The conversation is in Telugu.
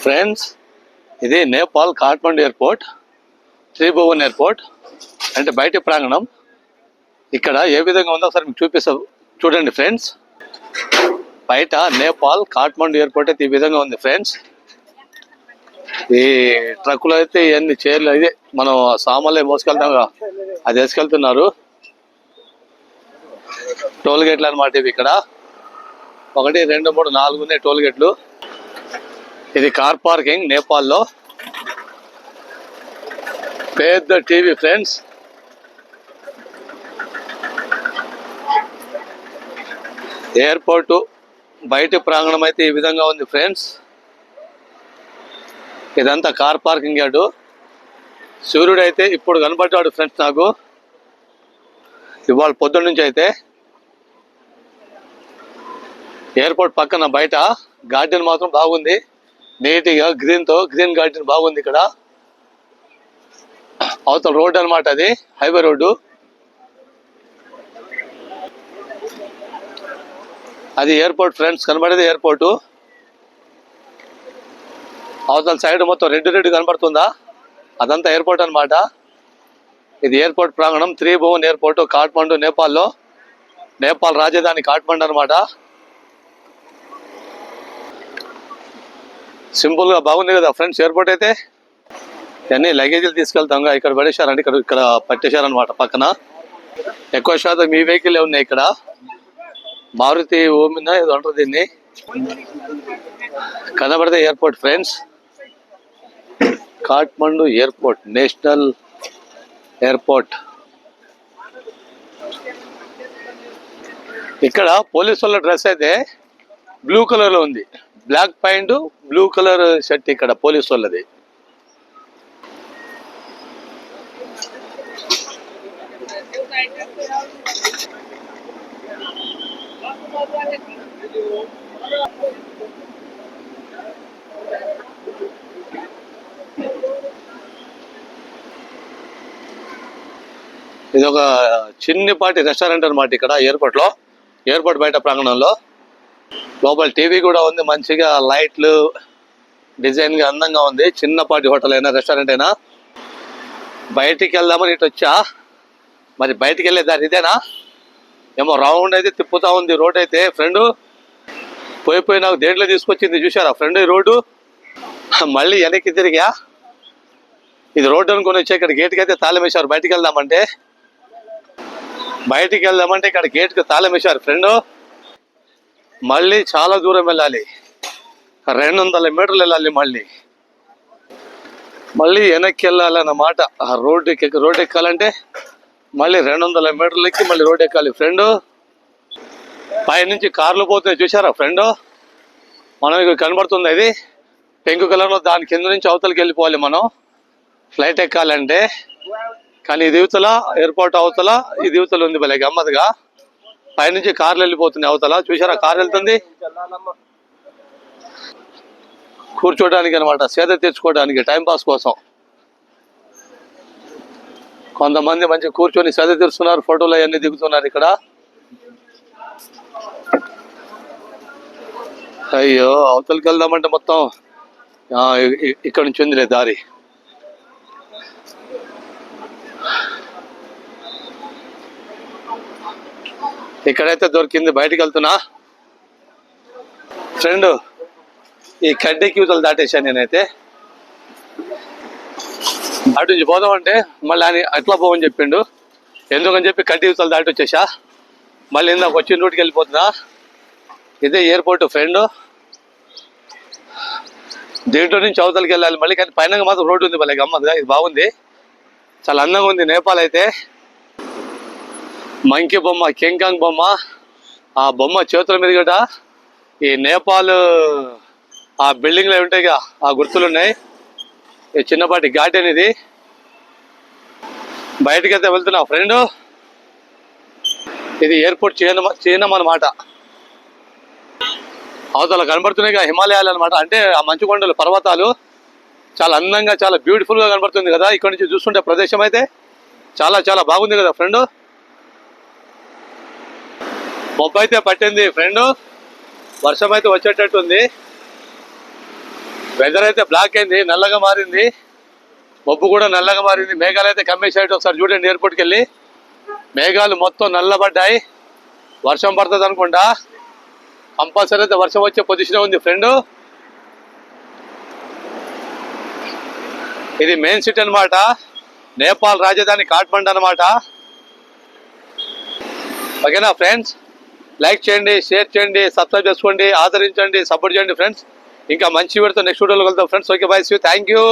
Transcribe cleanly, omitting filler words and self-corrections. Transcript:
ఫ్రెండ్స్, ఇది నేపాల్ కాఠ్మండు ఎయిర్పోర్ట్, త్రిభువన్ ఎయిర్పోర్ట్ అంటే బయట ప్రాంగణం. ఇక్కడ ఏ విధంగా ఉందో ఒకసారి మీకు చూపిస్తా చూడండి ఫ్రెండ్స్. బయట నేపాల్ కాఠ్మండు ఎయిర్పోర్ట్ అయితే ఈ విధంగా ఉంది ఫ్రెండ్స్. ఈ ట్రక్కులు అయితే ఇవన్నీ చైర్లు అయితే మనం సామాన్లు మోసుకెళ్తాం అది వేసుకెళ్తున్నారు. టోల్ గేట్లు అనమాట ఇవి. ఇక్కడ 1, 2, 3, 4 ఉన్నాయి టోల్ గేట్లు. ఇది కార్ పార్కింగ్ నేపాల్లో. పెద్ద టీవీ ఫ్రెండ్స్. ఎయిర్పోర్టు బయట ప్రాంగణం అయితే ఈ విధంగా ఉంది ఫ్రెండ్స్. ఇదంతా కార్ పార్కింగ్ యార్డు. సూర్యుడు అయితే ఇప్పుడు కనబడ్డాడు ఫ్రెండ్స్ నాకు ఇవాళ పొద్దున్న నుంచి. అయితే ఎయిర్పోర్ట్ పక్కన బయట గార్డెన్ మాత్రం బాగుంది, నీట్గా గ్రీన్ గార్డెన్ బాగుంది. ఇక్కడ అవతల రోడ్డు అనమాట, అది హైవే రోడ్డు. అది ఎయిర్పోర్ట్ ఫ్రెండ్స్, కనబడేది ఎయిర్పోర్టు. అవతల సైడ్ మొత్తం రెడ్ కనబడుతుందా, అదంతా ఎయిర్పోర్ట్ అనమాట. ఇది ఎయిర్పోర్ట్ ప్రాంగణం, త్రిభువన్ ఎయిర్పోర్ట్, కాఠ్మండు నేపాల్లో. నేపాల్ రాజధాని కాఠ్మండు అనమాట. సింపుల్ గా బాగుంది కదా ఫ్రెండ్స్ ఎయిర్పోర్ట్ అయితే. ఇవన్నీ లగేజీలు తీసుకెళ్తాం, ఇక్కడ పడేశారంటే ఇక్కడ పట్టేశారనమాట పక్కన. ఎక్కువ శాతం ఈ వెహికల్ ఉన్నాయి ఇక్కడ. మారుతి ఓమినా ఏదో అంటారు దీన్ని. కనబడితే airport friends, Kathmandu airport, national airport. ఇక్కడ పోలీసు వాళ్ళ డ్రెస్ అయితే బ్లూ కలర్ లో ఉంది. Black pant, blue colour shirt ఇక్కడ పోలీసు వాళ్ళది. ఇది ఒక చిన్నపాటి రెస్టారెంట్ అనమాట ఇక్కడ ఎయిర్పోర్ట్ లో, ఎయిర్పోర్ట్ బయట ప్రాంగణంలో. లోపల టీవీ కూడా ఉంది, మంచిగా లైట్లు డిజైన్ గా అందంగా ఉంది. చిన్నపాటి హోటల్ అయినా రెస్టారెంట్ అయినా. బయటికి వెళ్దామని ఇటు వచ్చా, మరి బయటికి వెళ్ళే దారి ఇదేనా ఏమో. రౌండ్ అయితే తిప్పుతా ఉంది రోడ్ అయితే ఫ్రెండ్. పోయి నాకు దేంట్లో తీసుకొచ్చింది చూసారా ఫ్రెండ్ ఈ రోడ్డు. మళ్ళీ వెనక్కి తిరిగా. ఇది రోడ్డు అనుకుని వచ్చి ఇక్కడ గేట్కి అయితే తాళం వేశారు. బయటికి వెళ్దామంటే ఇక్కడ గేట్కి తాళం వేశారు ఫ్రెండ్. మళ్ళీ చాలా దూరం వెళ్ళాలి, 200 మీటర్లు వెళ్ళాలి. మళ్ళీ వెనక్కి వెళ్ళాలన్నమాట. ఆ రోడ్డు ఎక్కాలంటే మళ్ళీ 200 మీటర్లు ఎక్కి మళ్ళీ రోడ్డు ఎక్కాలి ఫ్రెండ్. పైనుంచి కార్లు పోతున్నాయి చూసారా ఫ్రెండ్. మనకి కనబడుతుంది ఇది పింక్ కలర్లో. దాని కింద నుంచి అవతలకి వెళ్ళిపోవాలి మనం ఫ్లైట్ ఎక్కాలంటే. కానీ ఇది యువతల ఎయిర్పోర్ట్ అవతల, ఇది యువతల ఉంది భలే గమ్మత్తుగా. పైనుంచి కార్లు వెళ్ళిపోతున్నాయి అవతల. చూసారా కార్ వెళ్తుంది కూర్చోడానికి అనమాట, సేద తెచ్చుకోవడానికి, టైంపాస్ కోసం. కొంతమంది మంచి కూర్చొని సేద తీరుస్తున్నారు, ఫోటోలు అవన్నీ దిగుతున్నారు ఇక్కడ. అయ్యో అవతలకి వెళ్దామంటే మొత్తం ఇక్కడ నుంచి ఉంది దారి. ఇక్కడైతే దొరికింది, బయటికి వెళ్తున్నా ఫ్రెండ్. ఈ కడ్డీకి యూతలు దాటేశాను నేనైతే. అటు నుంచి పోదామంటే మళ్ళీ ఆయన అట్లా పోవని చెప్పిండు. ఎందుకని చెప్పి కడ్డీ యూతలు దాటి వచ్చేసా. మళ్ళీ ఇందాక వచ్చిన రూట్కి వెళ్ళిపోతున్నా. ఇదే ఎయిర్పోర్ట్ ఫ్రెండ్. దీంట్లో నుంచి అవతలకి వెళ్ళాలి మళ్ళీ. కానీ పైన మాత్రం రోడ్డు ఉంది భలే గమ్మత్తుగా. ఇది బాగుంది, చాలా అందంగా ఉంది. నేపాల్ అయితే మంకీ బొమ్మ, కింగ్ బొమ్మ, ఆ బొమ్మ చేతుల మీద కూడా ఈ నేపాల్ ఆ బిల్డింగ్లు ఉంటాయి, ఆ గుర్తులు ఉన్నాయి. ఈ చిన్నపాటి గార్డెన్ ఇది. బయటకి అయితే వెళ్తున్నా ఫ్రెండ్. ఇది ఎయిర్పోర్ట్ చిహ్నం అనమాట. అవతల కనబడుతున్నాయి హిమాలయాలు అనమాట. అంటే ఆ మంచు కొండలు, పర్వతాలు చాలా అందంగా, చాలా బ్యూటిఫుల్ గా కనబడుతుంది కదా ఇక్కడ నుంచి చూస్తుంటే. ప్రదేశం అయితే చాలా చాలా బాగుంది కదా ఫ్రెండ్. మబ్బు అయితే పట్టింది ఫ్రెండ్, వర్షం అయితే వచ్చేటట్టుంది. వెదర్ అయితే బ్లాక్ అయింది, నల్లగా మారింది, మబ్బు కూడా నల్లగా మారింది, మేఘాలు అయితే కమ్మేసాయి. ఒకసారి చూడండి, ఎయిర్పోర్ట్కి వెళ్ళి మేఘాలు మొత్తం నల్లబడ్డాయి, వర్షం పడుతుంది అనుకుంటా. కంపల్సరీ అయితే వర్షం వచ్చే పొజిషన్ ఉంది ఫ్రెండ్. ఇది మెయిన్ సిటీ అనమాట, నేపాల్ రాజధాని కాఠ్మండు అనమాట. ఓకేనా ఫ్రెండ్స్, లైక్ చేయండి, షేర్ చేయండి, సబ్స్క్రైబ్ చేసుకోండి, ఆదరించండి, సపోర్ట్ చేయండి ఫ్రెండ్స్. ఇంకా మంచి వీడియోతో నెక్స్ట్ వీడియోలో వెళ్తాం friends. Okay bye, see you, thank you.